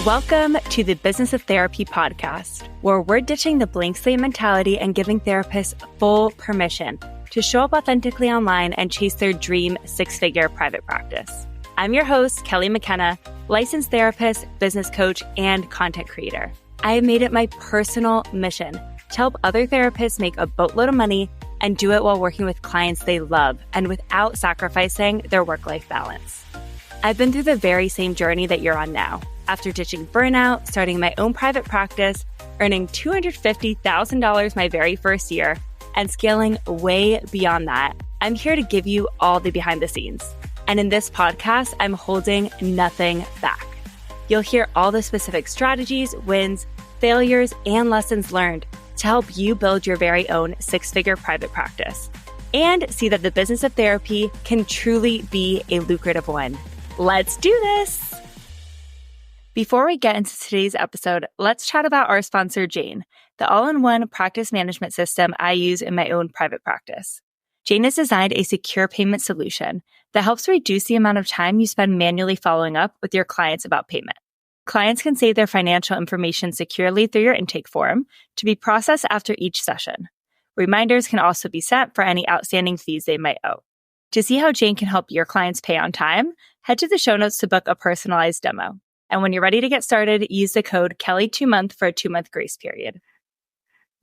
Welcome to the Business of Therapy podcast, where we're ditching the blank slate mentality and giving therapists full permission to show up authentically online and chase their dream six-figure private practice. I'm your host, Kelly McKenna, licensed therapist, business coach, and content creator. I have made it my personal mission to help other therapists make a boatload of money and do it while working with clients they love and without sacrificing their work-life balance. I've been through the very same journey that you're on now. After ditching burnout, starting my own private practice, earning $250,000 my very first year, and scaling way beyond that, I'm here to give you all the behind the scenes. And in this podcast, I'm holding nothing back. You'll hear all the specific strategies, wins, failures, and lessons learned to help you build your very own six-figure private practice and see that the business of therapy can truly be a lucrative one. Let's do this! Before we get into today's episode, let's chat about our sponsor, Jane, the all-in-one practice management system I use in my own private practice. Jane has designed a secure payment solution that helps reduce the amount of time you spend manually following up with your clients about payment. Clients can save their financial information securely through your intake form to be processed after each session. Reminders can also be sent for any outstanding fees they might owe. To see how Jane can help your clients pay on time, head to the show notes to book a personalized demo. And when you're ready to get started, use the code Kelly2month for a 2-month grace period.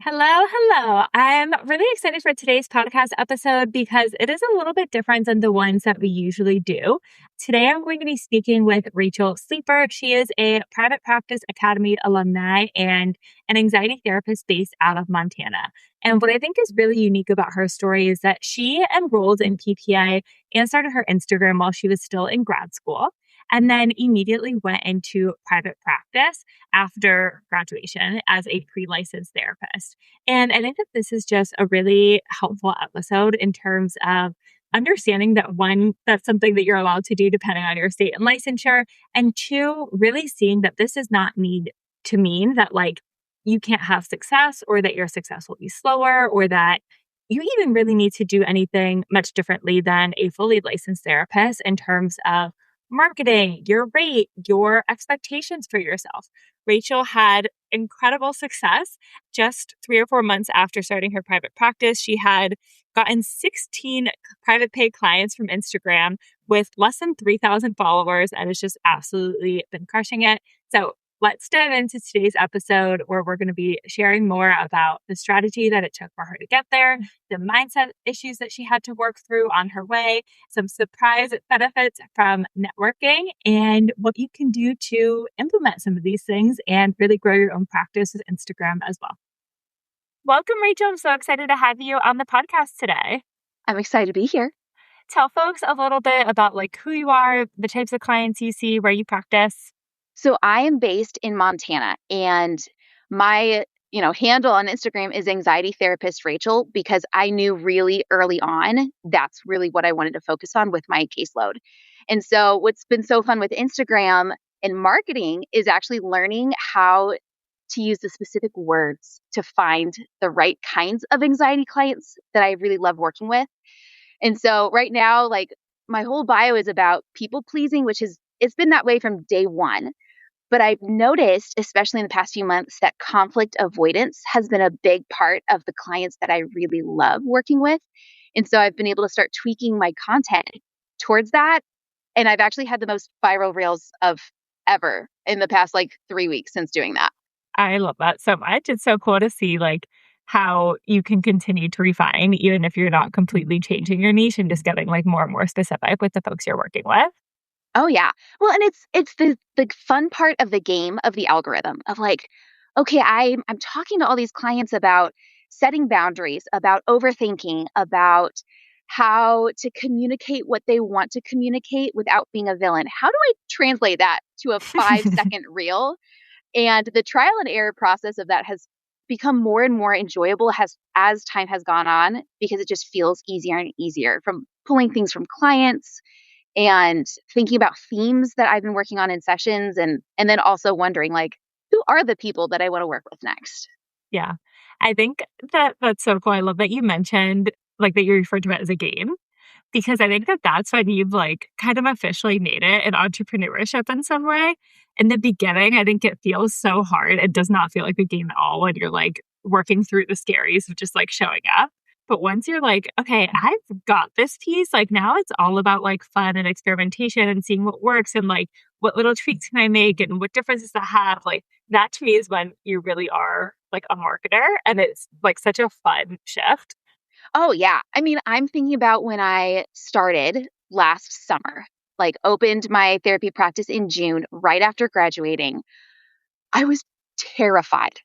Hello. I'm really excited for today's podcast episode because it is a little bit different than the ones that we usually do. Today, I'm going to be speaking with Rachel Sleeper. She is a Private Practice Academy alumni and an anxiety therapist based out of Montana. And what I think is really unique about her story is that she enrolled in PPA and started her Instagram while she was still in grad school, and then immediately went into private practice after graduation as a pre-licensed therapist. And I think that this is just a really helpful episode in terms of understanding that, one, that's something that you're allowed to do depending on your state and licensure, and two, really seeing that this does not need to mean that like you can't have success or that your success will be slower or that you even really need to do anything much differently than a fully licensed therapist in terms of marketing, your rate, your expectations for yourself. Rachel had incredible success. Just 3 or 4 months after starting her private practice, she had gotten 16 private pay clients from Instagram with less than 3,000 followers and has just absolutely been crushing it. So let's dive into today's episode where we're going to be sharing more about the strategy that it took for her to get there, the mindset issues that she had to work through on her way, some surprise benefits from networking, and what you can do to implement some of these things and really grow your own practice with Instagram as well. Welcome, Rachel. I'm so excited to have you on the podcast today. I'm excited to be here. Tell folks a little bit about like who you are, the types of clients you see, where you practice. So I am based in Montana, and my, handle on Instagram is Anxiety Therapist Rachel, because I knew really early on that's really what I wanted to focus on with my caseload. And so what's been so fun with Instagram and marketing is actually learning how to use the specific words to find the right kinds of anxiety clients that I really love working with. And so right now, like my whole bio is about people pleasing, it's been that way from day one. But I've noticed, especially in the past few months, that conflict avoidance has been a big part of the clients that I really love working with. And so I've been able to start tweaking my content towards that. And I've actually had the most viral reels of ever in the past 3 weeks since doing that. I love that so much. It's so cool to see how you can continue to refine, even if you're not completely changing your niche and just getting more and more specific with the folks you're working with. Oh, yeah. Well, and it's the fun part of the game of the algorithm of okay, I'm talking to all these clients about setting boundaries, about overthinking, about how to communicate what they want to communicate without being a villain. How do I translate that to a 5-second reel? And the trial and error process of that has become more and more enjoyable as time has gone on, because it just feels easier and easier, from pulling things from clients and thinking about themes that I've been working on in sessions, and then also wondering who are the people that I want to work with next? Yeah. I think that's so cool. I love that you mentioned that you referred to it as a game, because I think that that's when you've like kind of officially made it in entrepreneurship in some way. In the beginning, I think it feels so hard. It does not feel like a game at all when you're like working through the scaries of just like showing up. But once you're like, okay, I've got this piece, like now it's all about like fun and experimentation and seeing what works and like what little tweaks can I make and what differences does that have? Like that to me is when you really are like a marketer and it's like such a fun shift. Oh, yeah. I mean, I'm thinking about when I started last summer, like opened my therapy practice in June, right after graduating. I was terrified.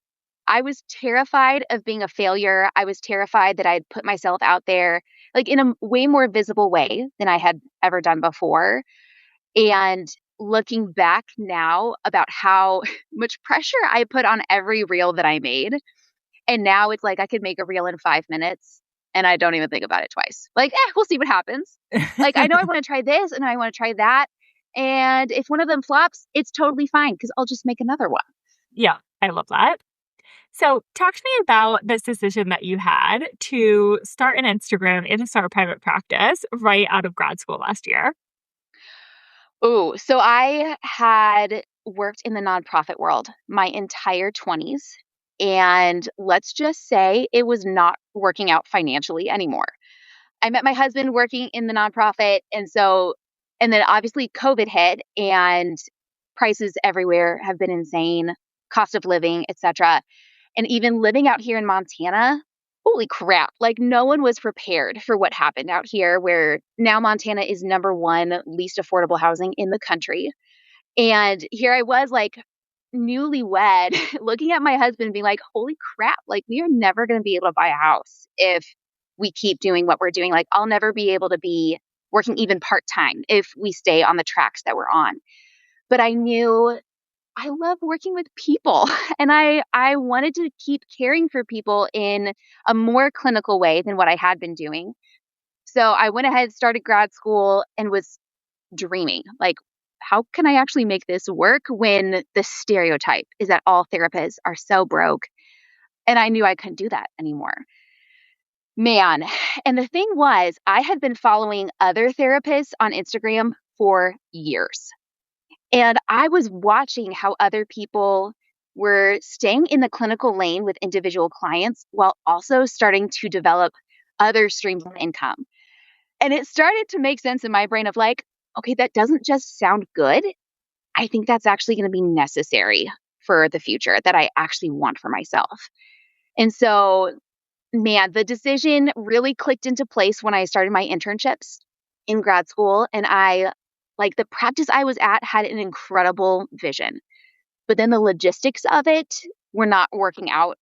I was terrified of being a failure. I was terrified that I'd put myself out there like in a way more visible way than I had ever done before. And looking back now about how much pressure I put on every reel that I made. And now it's like I could make a reel in 5 minutes and I don't even think about it twice. Like, we'll see what happens. Like, I know I want to try this and I want to try that. And if one of them flops, it's totally fine because I'll just make another one. Yeah, I love that. So talk to me about this decision that you had to start an Instagram and to start a private practice right out of grad school last year. Oh, so I had worked in the nonprofit world my entire 20s. And let's just say it was not working out financially anymore. I met my husband working in the nonprofit. And then obviously COVID hit and prices everywhere have been insane, cost of living, etc. And even living out here in Montana, holy crap, like no one was prepared for what happened out here, where now Montana is number one least affordable housing in the country. And here I was like newlywed looking at my husband being like, holy crap, like we are never going to be able to buy a house if we keep doing what we're doing. Like I'll never be able to be working even part-time if we stay on the tracks that we're on. But I knew I love working with people and I wanted to keep caring for people in a more clinical way than what I had been doing. So I went ahead, started grad school and was dreaming like, how can I actually make this work when the stereotype is that all therapists are so broke? And I knew I couldn't do that anymore. Man. And the thing was, I had been following other therapists on Instagram for years. And I was watching how other people were staying in the clinical lane with individual clients while also starting to develop other streams of income. And it started to make sense in my brain of like, okay, that doesn't just sound good. I think that's actually going to be necessary for the future that I actually want for myself. And so, man, the decision really clicked into place when I started my internships in grad school. And the practice I was at had an incredible vision. But then the logistics of it were not working out,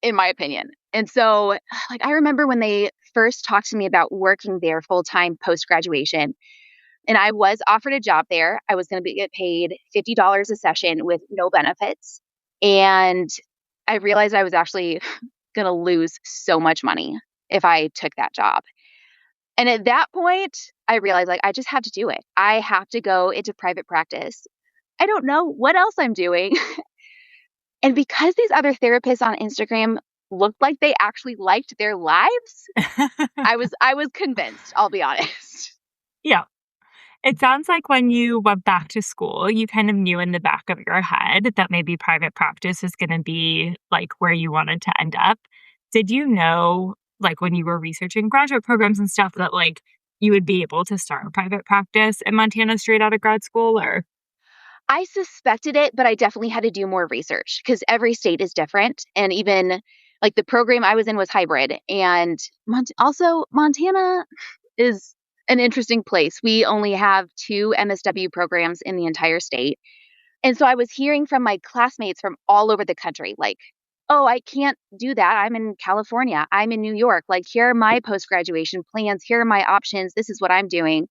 in my opinion. And so, I remember when they first talked to me about working there full-time post-graduation, and I was offered a job there. I was going to get paid $50 a session with no benefits. And I realized I was actually going to lose so much money if I took that job. And at that point, I realized I just have to do it. I have to go into private practice. I don't know what else I'm doing. And because these other therapists on Instagram looked like they actually liked their lives, I was convinced, I'll be honest. Yeah. It sounds like when you went back to school, you kind of knew in the back of your head that maybe private practice is going to be like where you wanted to end up. Did you know, like when you were researching graduate programs and stuff, that like you would be able to start a private practice in Montana straight out of grad school? Or I suspected it, but I definitely had to do more research because every state is different. And even like the program I was in was hybrid. And also Montana is an interesting place. We only have 2 MSW programs in the entire state. And so I was hearing from my classmates from all over the country, like, oh, I can't do that. I'm in California. I'm in New York. Like, here are my post-graduation plans. Here are my options. This is what I'm doing.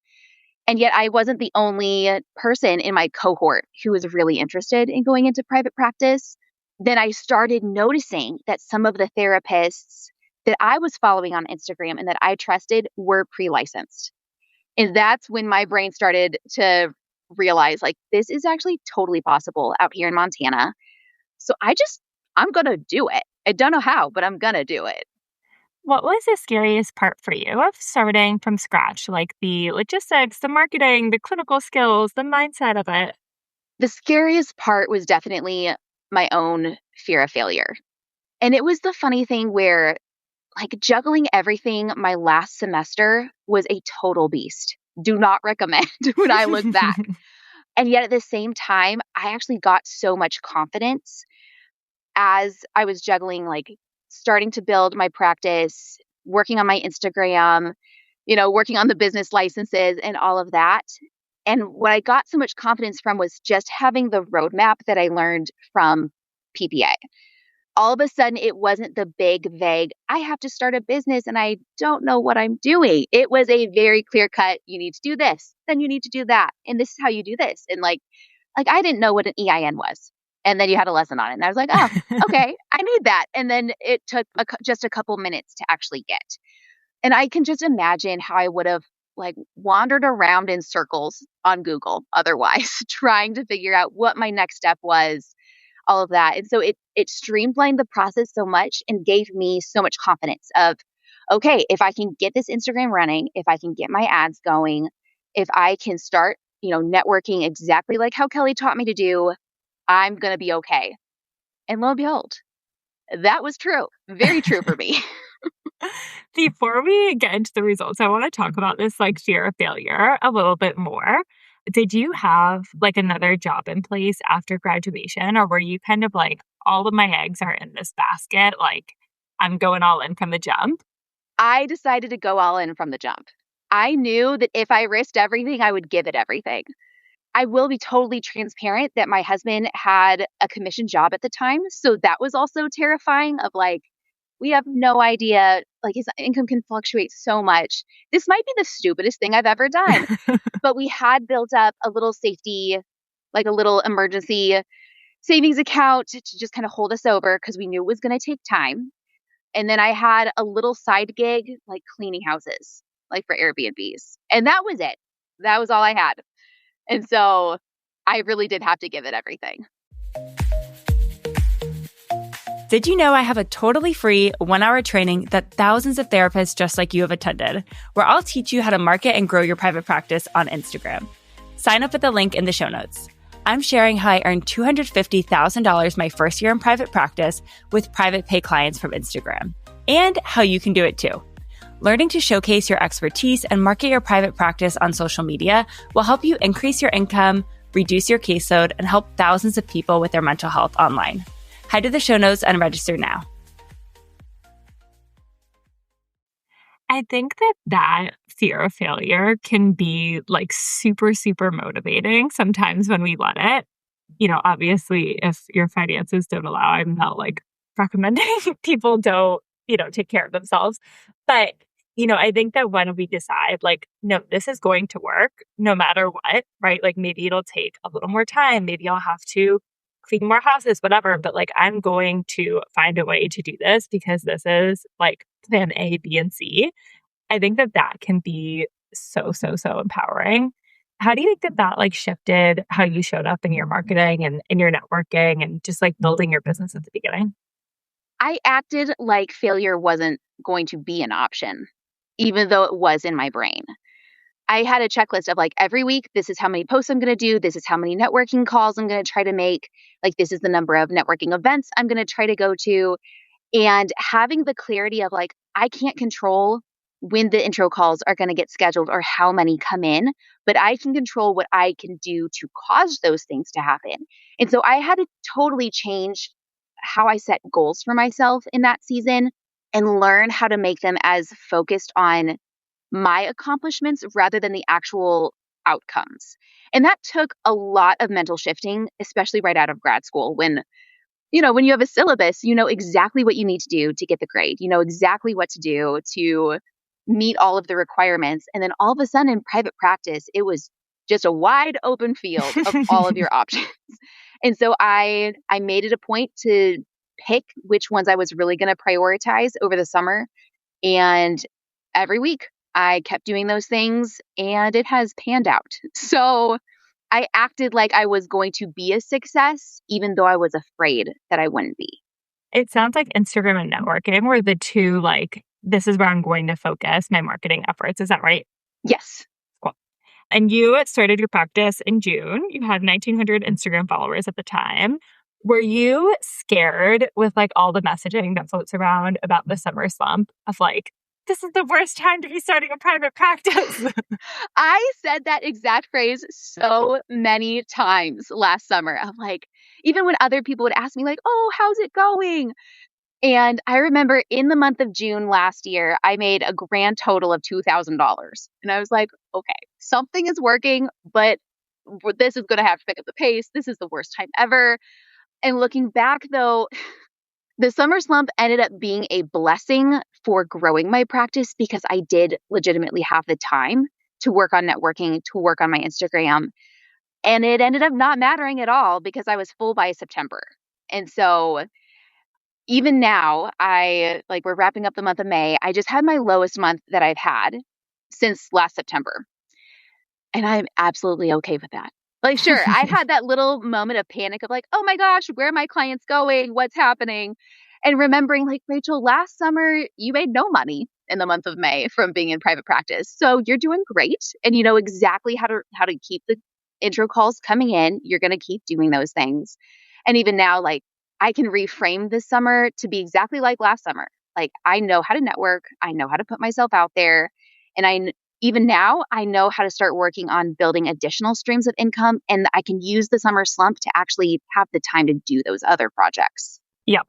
And yet I wasn't the only person in my cohort who was really interested in going into private practice. Then I started noticing that some of the therapists that I was following on Instagram and that I trusted were pre-licensed. And that's when my brain started to realize like, this is actually totally possible out here in Montana. So I'm going to do it. I don't know how, but I'm going to do it. What was the scariest part for you of starting from scratch? Like the logistics, the marketing, the clinical skills, the mindset of it? The scariest part was definitely my own fear of failure. And it was the funny thing where, like, juggling everything my last semester was a total beast. Do not recommend when I look back. And yet at the same time, I actually got so much confidence as I was juggling, like starting to build my practice, working on my Instagram, working on the business licenses and all of that. And what I got so much confidence from was just having the roadmap that I learned from PPA. All of a sudden, it wasn't the big, vague, I have to start a business and I don't know what I'm doing. It was a very clear cut, you need to do this, then you need to do that. And this is how you do this. And like I didn't know what an EIN was. And then you had a lesson on it. And I was like, oh, okay, I need that. And then it took just a couple minutes to actually get. And I can just imagine how I would have like wandered around in circles on Google otherwise, trying to figure out what my next step was, all of that. And so it streamlined the process so much and gave me so much confidence of, okay, if I can get this Instagram running, if I can get my ads going, if I can start, networking exactly like how Kelly taught me to do, I'm going to be okay. And lo and behold, that was true. Very true for me. Before we get into the results, I want to talk about this like fear of failure a little bit more. Did you have like another job in place after graduation, or were you kind of like, all of my eggs are in this basket, like I'm going all in from the jump? I decided to go all in from the jump. I knew that if I risked everything, I would give it everything. I will be totally transparent that my husband had a commission job at the time. So that was also terrifying of like, we have no idea, like his income can fluctuate so much. This might be the stupidest thing I've ever done. But we had built up a little safety, like a little emergency savings account to just kind of hold us over because we knew it was going to take time. And then I had a little side gig, like cleaning houses, like for Airbnbs. And that was it. That was all I had. And so I really did have to give it everything. Did you know I have a totally free 1-hour training that thousands of therapists just like you have attended, where I'll teach you how to market and grow your private practice on Instagram? Sign up at the link in the show notes. I'm sharing how I earned $250,000 my first year in private practice with private pay clients from Instagram, and how you can do it too. Learning to showcase your expertise and market your private practice on social media will help you increase your income, reduce your caseload, and help thousands of people with their mental health online. Head to the show notes and register now. I think that fear of failure can be like super, super motivating sometimes when we let it. Obviously, if your finances don't allow, I'm not like recommending people don't, take care of themselves. But, I think that when we decide like, no, this is going to work no matter what, right? Like maybe it'll take a little more time. Maybe I'll have to clean more houses, whatever. But like, I'm going to find a way to do this because this is like plan A, B, and C. I think that can be so, so, so empowering. How do you think that like shifted how you showed up in your marketing and in your networking and just like building your business at the beginning? I acted like failure wasn't going to be an option, even though it was in my brain. I had a checklist of like every week, this is how many posts I'm going to do. This is how many networking calls I'm going to try to make. Like, this is the number of networking events I'm going to try to go to. And having the clarity of like, I can't control when the intro calls are going to get scheduled or how many come in, but I can control what I can do to cause those things to happen. And so I had to totally change how I set goals for myself in that season and learn how to make them as focused on my accomplishments rather than the actual outcomes. And that took a lot of mental shifting, especially right out of grad school when you have a syllabus, you know exactly what you need to do to get the grade. You know exactly what to do to meet all of the requirements. And then all of a sudden in private practice, it was just a wide open field of all of your options. And so I made it a point to pick which ones I was really going to prioritize over the summer. And every week I kept doing those things and it has panned out. So I acted like I was going to be a success, even though I was afraid that I wouldn't be. It sounds like Instagram and networking were the two like this is where I'm going to focus my marketing efforts. Is that right? Yes. Cool. And you started your practice in June. You had 1,900 Instagram followers at the time. Were you scared with like all the messaging that floats around about the summer slump of like, this is the worst time to be starting a private practice? I said that exact phrase so many times last summer. I'm like, even when other people would ask me like, oh, how's it going? And I remember in the month of June last year, I made a grand total of $2,000. And I was like, okay, something is working, but this is going to have to pick up the pace. This is the worst time ever. And looking back, though, the summer slump ended up being a blessing for growing my practice because I did legitimately have the time to work on networking, to work on my Instagram. And it ended up not mattering at all because I was full by September. And so even now, we're wrapping up the month of May. I just had my lowest month that I've had since last September. And I'm absolutely okay with that. Like, sure, I had that little moment of panic of like, oh my gosh, where are my clients going? What's happening? And remembering like, Rachel, last summer, you made no money in the month of May from being in private practice. So you're doing great. And you know exactly how to keep the intro calls coming in. You're going to keep doing those things. And even now, like, I can reframe this summer to be exactly like last summer. Like, I know how to network. I know how to put myself out there. And even now, I know how to start working on building additional streams of income. And I can use the summer slump to actually have the time to do those other projects. Yep.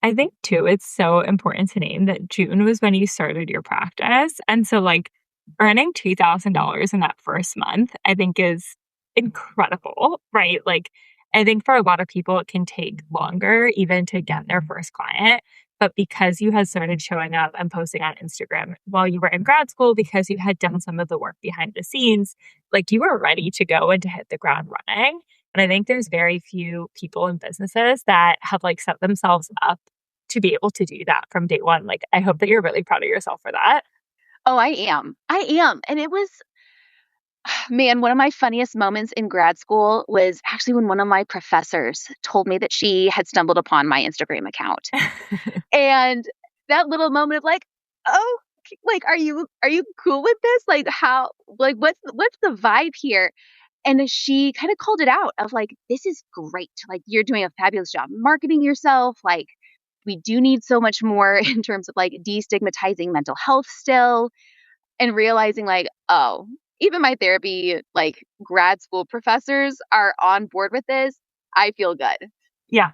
I think too, it's so important to name that June was when you started your practice. And so like earning $2,000 in that first month, I think is incredible, right? Like I think for a lot of people, it can take longer even to get their first client. But because you had started showing up and posting on Instagram while you were in grad school, because you had done some of the work behind the scenes, like you were ready to go and to hit the ground running. And I think there's very few people and businesses that have like set themselves up to be able to do that from day one. Like, I hope that you're really proud of yourself for that. Oh, I am. I am. And it was, man, one of my funniest moments in grad school was actually when one of my professors told me that she had stumbled upon my Instagram account. And that little moment of like, oh, like, are you cool with this? Like, how, like, what's the vibe here? And she kind of called it out of like, this is great. Like, you're doing a fabulous job marketing yourself. Like, we do need so much more in terms of like destigmatizing mental health still, and realizing like, oh, even my therapy, like grad school professors are on board with this. I feel good. Yeah.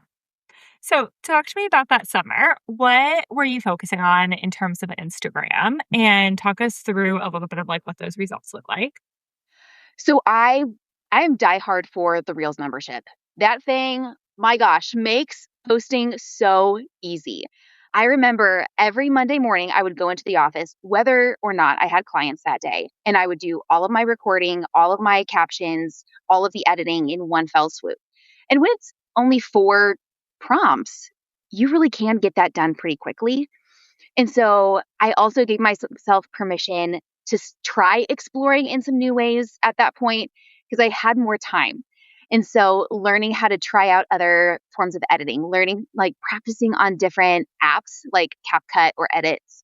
So talk to me about that summer. What were you focusing on in terms of Instagram? And talk us through a little bit of like what those results look like. So I'm diehard for the Reels membership. That thing, my gosh, makes posting so easy. I remember every Monday morning I would go into the office, whether or not I had clients that day, and I would do all of my recording, all of my captions, all of the editing in one fell swoop. And when it's only 4 prompts, you really can get that done pretty quickly. And so I also gave myself permission to try exploring in some new ways at that point because I had more time. And so learning how to try out other forms of editing, learning like practicing on different apps like CapCut or Edits,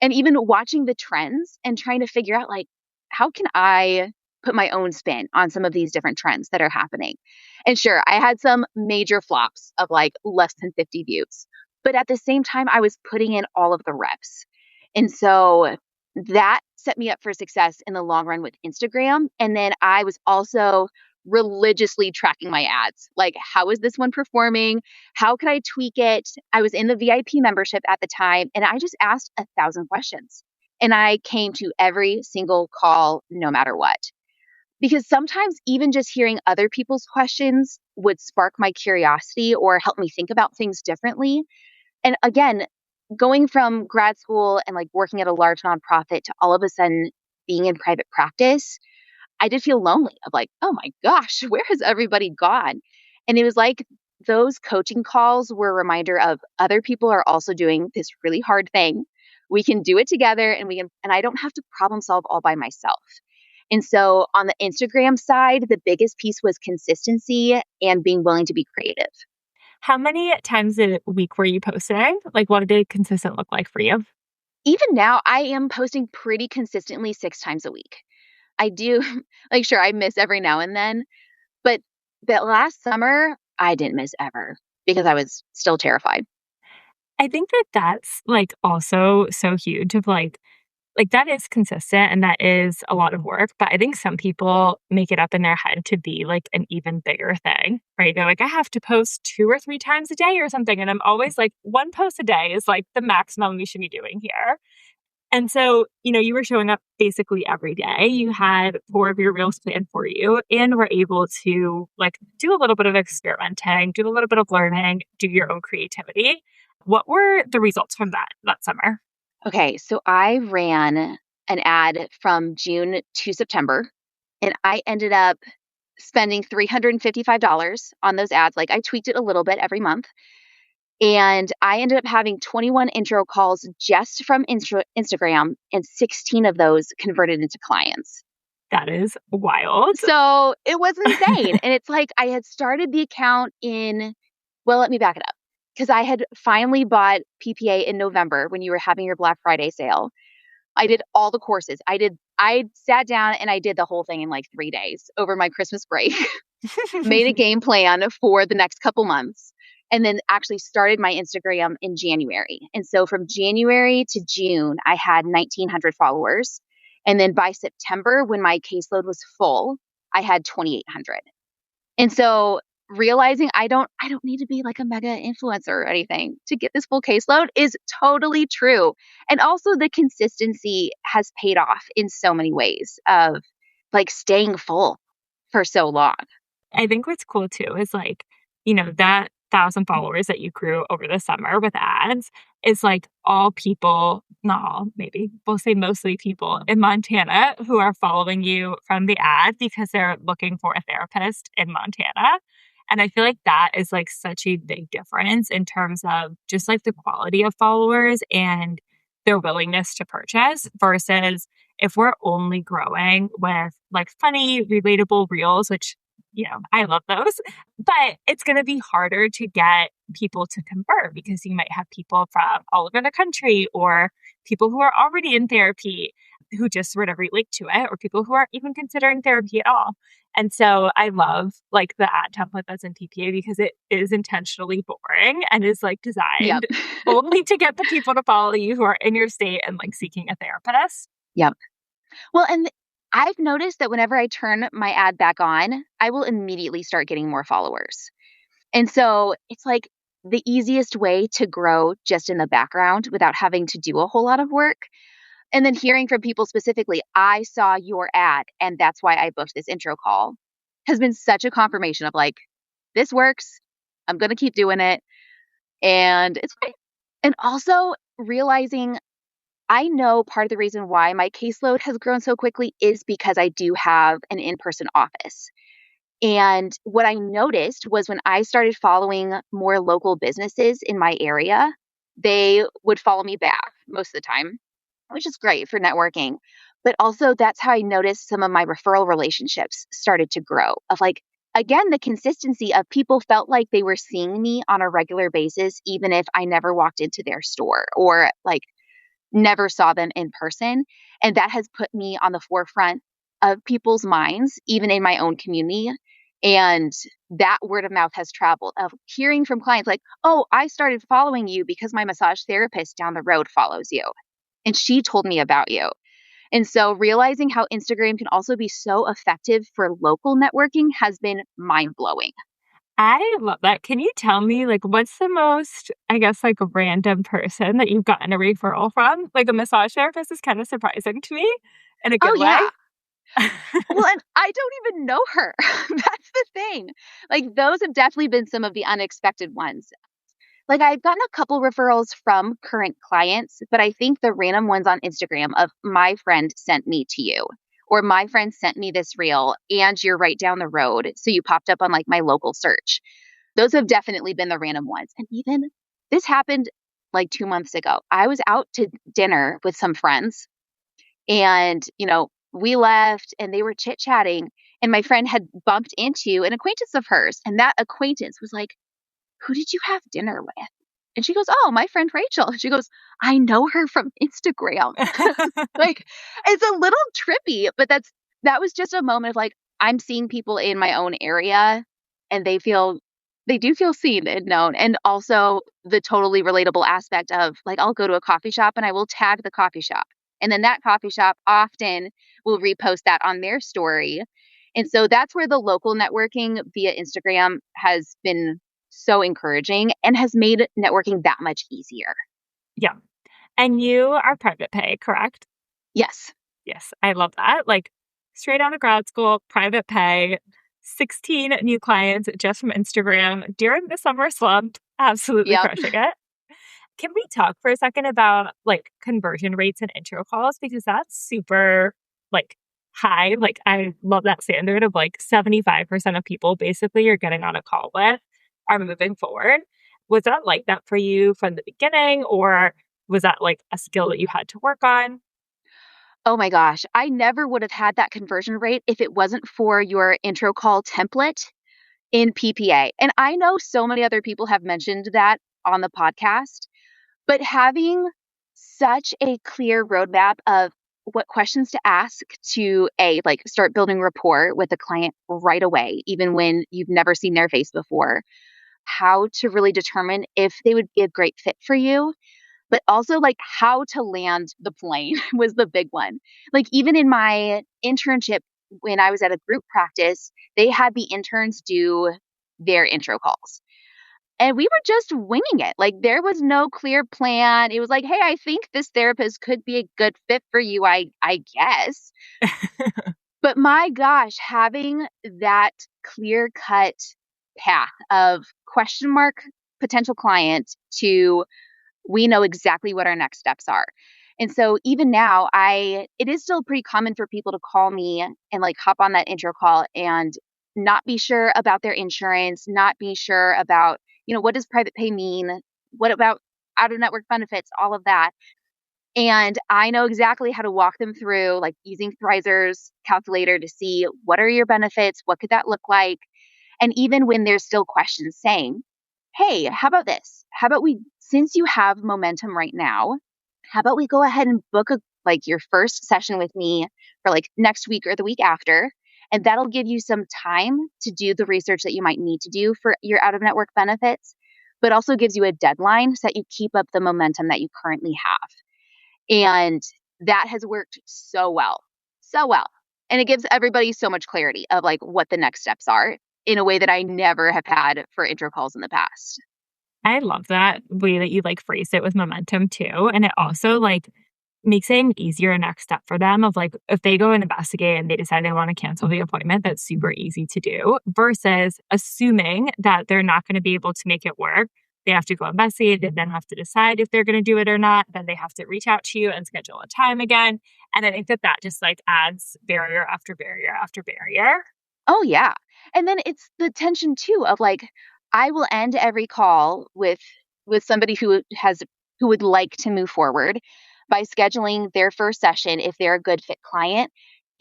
and even watching the trends and trying to figure out like, how can I put my own spin on some of these different trends that are happening? And sure, I had some major flops of like less than 50 views, but at the same time, I was putting in all of the reps. And so that set me up for success in the long run with Instagram. And then I was also religiously tracking my ads. Like, how is this one performing? How could I tweak it? I was in the VIP membership at the time, and I just asked 1,000 questions. And I came to every single call, no matter what. Because sometimes even just hearing other people's questions would spark my curiosity or help me think about things differently. And again, going from grad school and like working at a large nonprofit to all of a sudden being in private practice, I did feel lonely of like, oh my gosh, where has everybody gone? And it was like those coaching calls were a reminder of other people are also doing this really hard thing. We can do it together and I don't have to problem solve all by myself. And so on the Instagram side, the biggest piece was consistency and being willing to be creative. How many times a week were you posting? Like, what did consistent look like for you? even now, I am posting pretty consistently 6 times a week. I do, like, sure, I miss every now and then, but that last summer, I didn't miss ever because I was still terrified. I think that that's, like, also so huge of, like, that is consistent and that is a lot of work, but I think some people make it up in their head to be, like, an even bigger thing, right? They're like, "I have to post 2 or 3 times a day or something," and I'm always like, 1 post a day is, like, the maximum you should be doing here. And so, you were showing up basically every day. You had 4 of your reels planned for you and were able to, like, do a little bit of experimenting, do a little bit of learning, do your own creativity. What were the results from that summer? Okay, so I ran an ad from June to September, and I ended up spending $355 on those ads. Like, I tweaked it a little bit every month. And I ended up having 21 intro calls just from Instagram, and 16 of those converted into clients. That is wild. So it was insane. And it's like I had started the account well, let me back it up. Because I had finally bought PPA in November when you were having your Black Friday sale. I did all the courses. I sat down and I did the whole thing in like 3 days over my Christmas break. Made a game plan for the next couple months, and then actually started my Instagram in January. And so from January to June, I had 1,900 followers. And then by September, when my caseload was full, I had 2,800. And so realizing I don't need to be like a mega influencer or anything to get this full caseload is totally true. And also the consistency has paid off in so many ways of like staying full for so long. I think what's cool too is like, that 1,000 followers that you grew over the summer with ads is like all people, not all, maybe we'll say mostly people in Montana who are following you from the ad because they're looking for a therapist in Montana. And I feel like that is like such a big difference in terms of just like the quality of followers and their willingness to purchase versus if we're only growing with like funny, relatable reels, which I love those, but it's going to be harder to get people to convert because you might have people from all over the country or people who are already in therapy who just sort of relate to it or people who aren't even considering therapy at all. And so I love like the ad template that's in PPA because it is intentionally boring and is like Yep. designed only to get the people to follow you who are in your state and like seeking a therapist. Yep. Well, and I've noticed that whenever I turn my ad back on, I will immediately start getting more followers. And so it's like the easiest way to grow just in the background without having to do a whole lot of work. And then hearing from people specifically, I saw your ad and that's why I booked this intro call has been such a confirmation of like, this works. I'm going to keep doing it. And it's great. And also realizing I know part of the reason why my caseload has grown so quickly is because I do have an in-person office. And what I noticed was when I started following more local businesses in my area, they would follow me back most of the time, which is great for networking. But also that's how I noticed some of my referral relationships started to grow of like, again, the consistency of people felt like they were seeing me on a regular basis, even if I never walked into their store or like never saw them in person. And that has put me on the forefront of people's minds, even in my own community. And that word of mouth has traveled of hearing from clients like, oh, I started following you because my massage therapist down the road follows you. And she told me about you. And so realizing how Instagram can also be so effective for local networking has been mind blowing. I love that. Can you tell me, like, what's the most, I guess, like, random person that you've gotten a referral from? Like, a massage therapist is kind of surprising to me in a Oh, good way. yeah. Well, and I don't even know her. That's the thing. Like, those have definitely been some of the unexpected ones. Like, I've gotten a couple referrals from current clients, but I think the random ones on Instagram of my friend sent me to you, or my friend sent me this reel and you're right down the road. So you popped up on like my local search. Those have definitely been the random ones. And even this happened like 2 months ago. I was out to dinner with some friends and, we left and they were chit chatting and my friend had bumped into an acquaintance of hers. And that acquaintance was like, who did you have dinner with? And she goes, oh, my friend Rachel. And she goes, I know her from Instagram. Like, it's a little trippy, but that was just a moment of like, I'm seeing people in my own area and they do feel seen and known. And also the totally relatable aspect of like, I'll go to a coffee shop and I will tag the coffee shop. And then that coffee shop often will repost that on their story. And so that's where the local networking via Instagram has been so encouraging and has made networking that much easier. Yeah. And you are private pay, correct? Yes. Yes. I love that. Like straight out of grad school, private pay, 16 new clients just from Instagram during the summer slump. Absolutely Yep. crushing it. Can we talk for a second about like conversion rates and intro calls? Because that's super like high. Like I love that standard of like 75% of people basically you're getting on a call with are moving forward. Was that like that for you from the beginning, or was that like a skill that you had to work on? Oh my gosh. I never would have had that conversion rate if it wasn't for your intro call template in PPA. And I know so many other people have mentioned that on the podcast, but having such a clear roadmap of what questions to ask to like start building rapport with the client right away, even when you've never seen their face before, how to really determine if they would be a great fit for you, but also like how to land the plane was the big one. Like even in my internship, when I was at a group practice, they had the interns do their intro calls. And we were just winging it. Like there was no clear plan. It was like, hey, I think this therapist could be a good fit for you, I guess. But my gosh, having that clear cut path of question mark potential client to we know exactly what our next steps are. And so even now, it is still pretty common for people to call me and like hop on that intro call and not be sure about their insurance, not be sure about, what does private pay mean? What about out of network benefits? All of that. And I know exactly how to walk them through, like using Thriser's calculator to see what are your benefits? What could that look like? And even when there's still questions saying, hey, how about this? How about since you have momentum right now, how about we go ahead and book your first session with me for like next week or the week after. And that'll give you some time to do the research that you might need to do for your out of network benefits, but also gives you a deadline so that you keep up the momentum that you currently have. And that has worked so well, so well. And it gives everybody so much clarity of like what the next steps are in a way that I never have had for intro calls in the past. I love that way that you like phrase it with momentum too. And it also like makes it an easier next step for them of like, if they go and investigate and they decide they want to cancel the appointment, that's super easy to do versus assuming that they're not going to be able to make it work. They have to go investigate. They then have to decide if they're going to do it or not. Then they have to reach out to you and schedule a time again. And I think that just like adds barrier after barrier after barrier. Oh, yeah. And then it's the tension too of like, I will end every call with somebody who would like to move forward by scheduling their first session if they're a good fit client.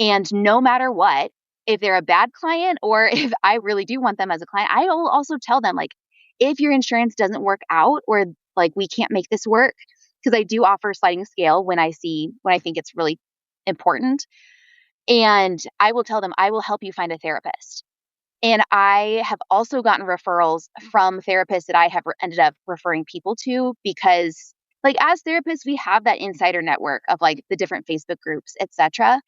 And no matter what, if they're a bad client or if I really do want them as a client, I will also tell them like, if your insurance doesn't work out or like we can't make this work, because I do offer sliding scale when I think it's really important. And I will tell them, I will help you find a therapist. And I have also gotten referrals from therapists that I have ended up referring people to because like as therapists, we have that insider network of like the different Facebook groups, etc.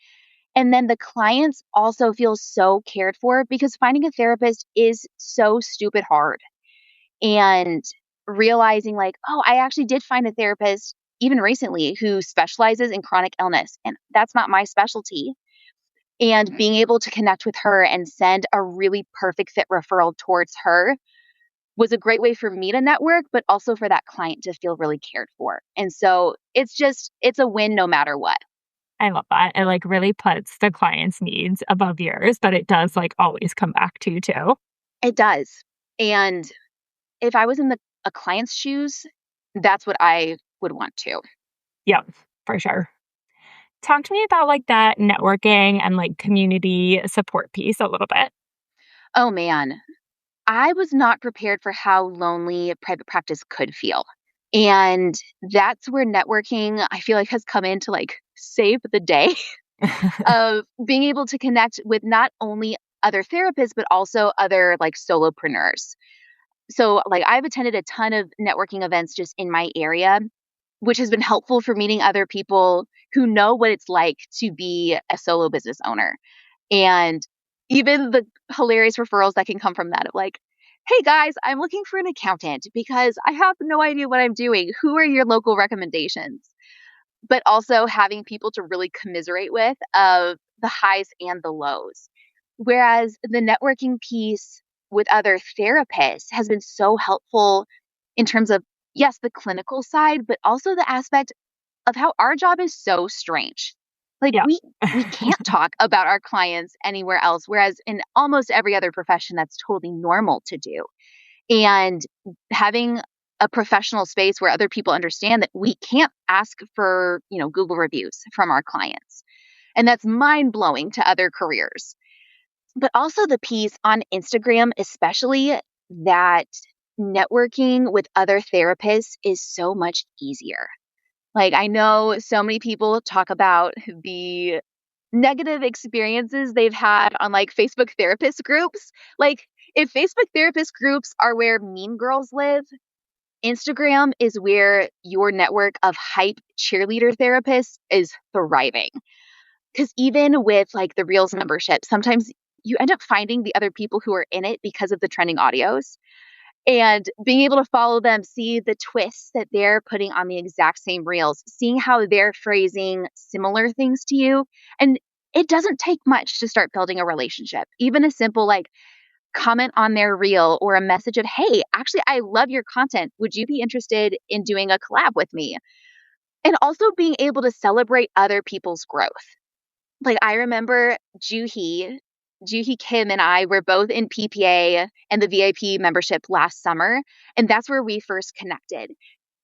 And then the clients also feel so cared for because finding a therapist is so stupid hard. And realizing like, oh, I actually did find a therapist even recently who specializes in chronic illness. And that's not my specialty. And being able to connect with her and send a really perfect fit referral towards her was a great way for me to network, but also for that client to feel really cared for. And so it's a win no matter what. I love that. It like really puts the client's needs above yours, but it does like always come back to you too. It does. And if I was in a client's shoes, that's what I would want to. Yeah, for sure. Talk to me about like that networking and like community support piece a little bit. Oh man, I was not prepared for how lonely private practice could feel. And that's where networking, I feel like, has come in to like save the day of being able to connect with not only other therapists, but also other like solopreneurs. So like I've attended a ton of networking events just in my area, which has been helpful for meeting other people who know what it's like to be a solo business owner. And even the hilarious referrals that can come from that of like, hey guys, I'm looking for an accountant because I have no idea what I'm doing. Who are your local recommendations? But also having people to really commiserate with of the highs and the lows. Whereas the networking piece with other therapists has been so helpful in terms of, yes, the clinical side, but also the aspect of how our job is so strange. Like Yeah. we can't talk about our clients anywhere else, whereas in almost every other profession, that's totally normal to do. And having a professional space where other people understand that we can't ask for, Google reviews from our clients. And that's mind blowing to other careers. But also the piece on Instagram, especially that networking with other therapists is so much easier. Like, I know so many people talk about the negative experiences they've had on like Facebook therapist groups. Like, if Facebook therapist groups are where mean girls live, Instagram is where your network of hype cheerleader therapists is thriving. Because even with like the Reels membership, sometimes you end up finding the other people who are in it because of the trending audios and being able to follow them, see the twists that they're putting on the exact same reels, seeing how they're phrasing similar things to you. And it doesn't take much to start building a relationship. Even a simple like comment on their reel or a message of, hey, actually, I love your content. Would you be interested in doing a collab with me? And also being able to celebrate other people's growth. Like I remember Juhi Kim and I were both in PPA and the VIP membership last summer, and that's where we first connected.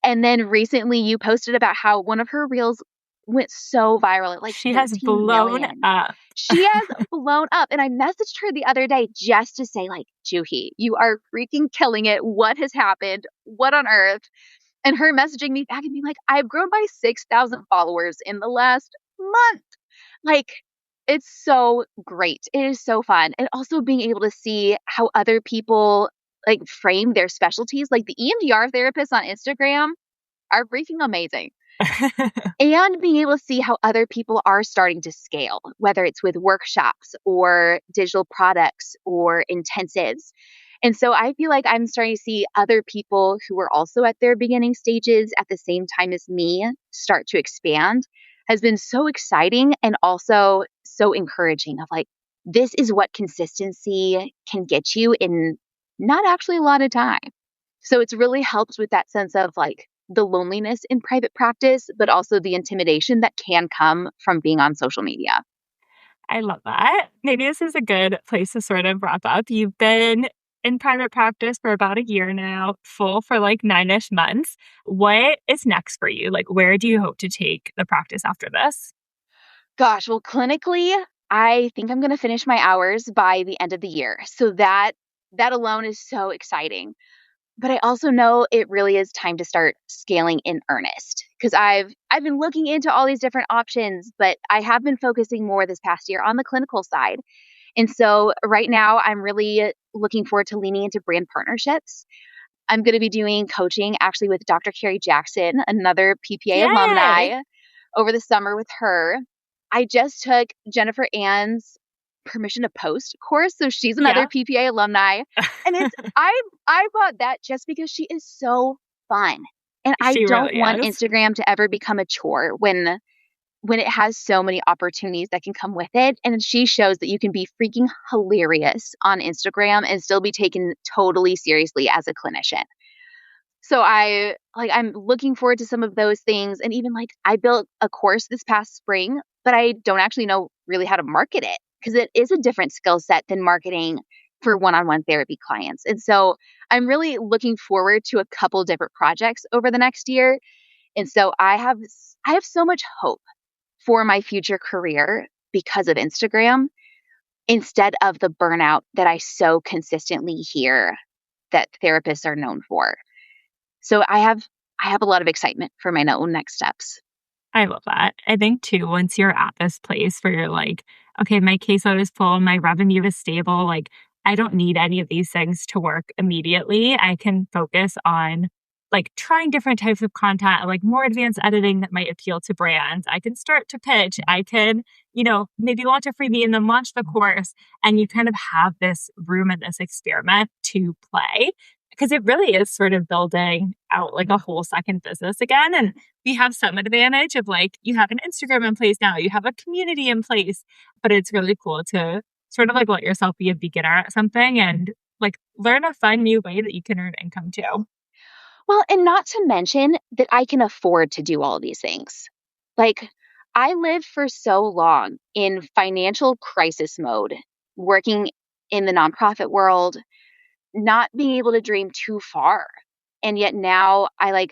And then recently you posted about how one of her reels went so viral at like She has 13 blown million. up. She has blown up. And I messaged her the other day just to say, like, Juhi, you are freaking killing it. What has happened? What on earth? And her messaging me back and being like, I've grown by 6,000 followers in the last month. Like, it's so great. It is so fun. And also being able to see how other people like frame their specialties, like the EMDR therapists on Instagram are freaking amazing. And being able to see how other people are starting to scale, whether it's with workshops or digital products or intensives. And so I feel like I'm starting to see other people who are also at their beginning stages at the same time as me start to expand has been so exciting and also so encouraging of like, this is what consistency can get you in not actually a lot of time. So it's really helped with that sense of like the loneliness in private practice, but also the intimidation that can come from being on social media. I love that. Maybe this is a good place to sort of wrap up. You've been in private practice for about a year now, full for like 9-ish months. What is next for you? Like, where do you hope to take the practice after this? Gosh, well, clinically, I think I'm going to finish my hours by the end of the year. So that alone is so exciting. But I also know it really is time to start scaling in earnest because I've been looking into all these different options, but I have been focusing more this past year on the clinical side. And so right now I'm really looking forward to leaning into brand partnerships. I'm going to be doing coaching actually with Dr. Carrie Jackson, another PPA Yay! alumni, over the summer with her. I just took Jennifer Ann's permission to post course. So she's another Yeah. PPA alumni. And I bought that just because she is so fun. And I She don't really want is. Instagram to ever become a chore when it has so many opportunities that can come with it. And she shows that you can be freaking hilarious on Instagram and still be taken totally seriously as a clinician. So I'm looking forward to some of those things. And even like I built a course this past spring, but I don't actually know really how to market it because it is a different skill set than marketing for one-on-one therapy clients. And so I'm really looking forward to a couple different projects over the next year. And so I have so much hope for my future career because of Instagram instead of the burnout that I so consistently hear that therapists are known for. So I have I have a lot of excitement for my own next steps. I love that. I think too, once you're at this place where you're like, okay, my caseload is full, my revenue is stable, like I don't need any of these things to work immediately. I can focus on like trying different types of content, like more advanced editing that might appeal to brands. I can start to pitch. I can, maybe launch a freebie and then launch the course. And you kind of have this room in this experiment to play because it really is sort of building out like a whole second business again. And we have some advantage of like, you have an Instagram in place now, you have a community in place, but it's really cool to sort of like let yourself be a beginner at something and like learn a fun new way that you can earn income too. Well, and not to mention that I can afford to do all these things. Like, I lived for so long in financial crisis mode, working in the nonprofit world, not being able to dream too far. And yet now I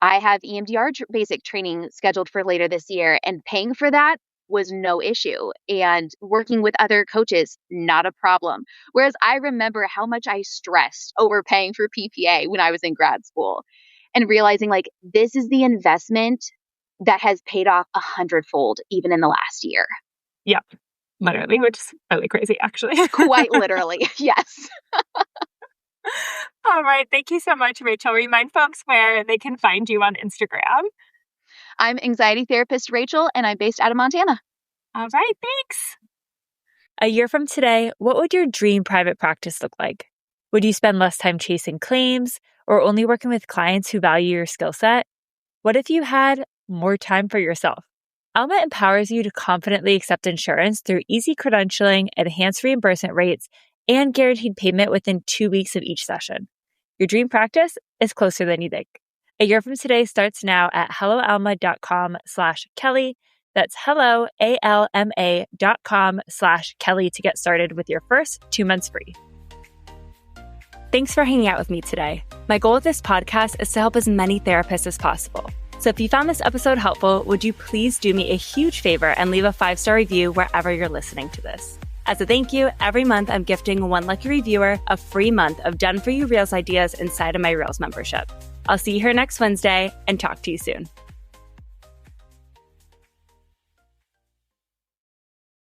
have EMDR basic training scheduled for later this year, and paying for that was no issue. And working with other coaches, not a problem. Whereas I remember how much I stressed over paying for PPA when I was in grad school and realizing like this is the investment that has paid off 100-fold even in the last year. Yep. Literally, which is really crazy, actually. Quite literally. Yes. All right. Thank you so much, Rachel. Remind folks where they can find you on Instagram. I'm anxiety therapist Rachel, and I'm based out of Montana. All right. Thanks. A year from today, what would your dream private practice look like? Would you spend less time chasing claims or only working with clients who value your skill set? What if you had more time for yourself? Alma empowers you to confidently accept insurance through easy credentialing, enhanced reimbursement rates, and guaranteed payment within 2 weeks of each session. Your dream practice is closer than you think. A year from today starts now at helloalma.com/Kelly. That's helloalma.com/Kelly to get started with your first 2 months free. Thanks for hanging out with me today. My goal with this podcast is to help as many therapists as possible. So if you found this episode helpful, would you please do me a huge favor and leave a 5-star review wherever you're listening to this? As a thank you, every month I'm gifting one lucky reviewer a free month of done-for-you Reels ideas inside of my Reels membership. I'll see you here next Wednesday and talk to you soon.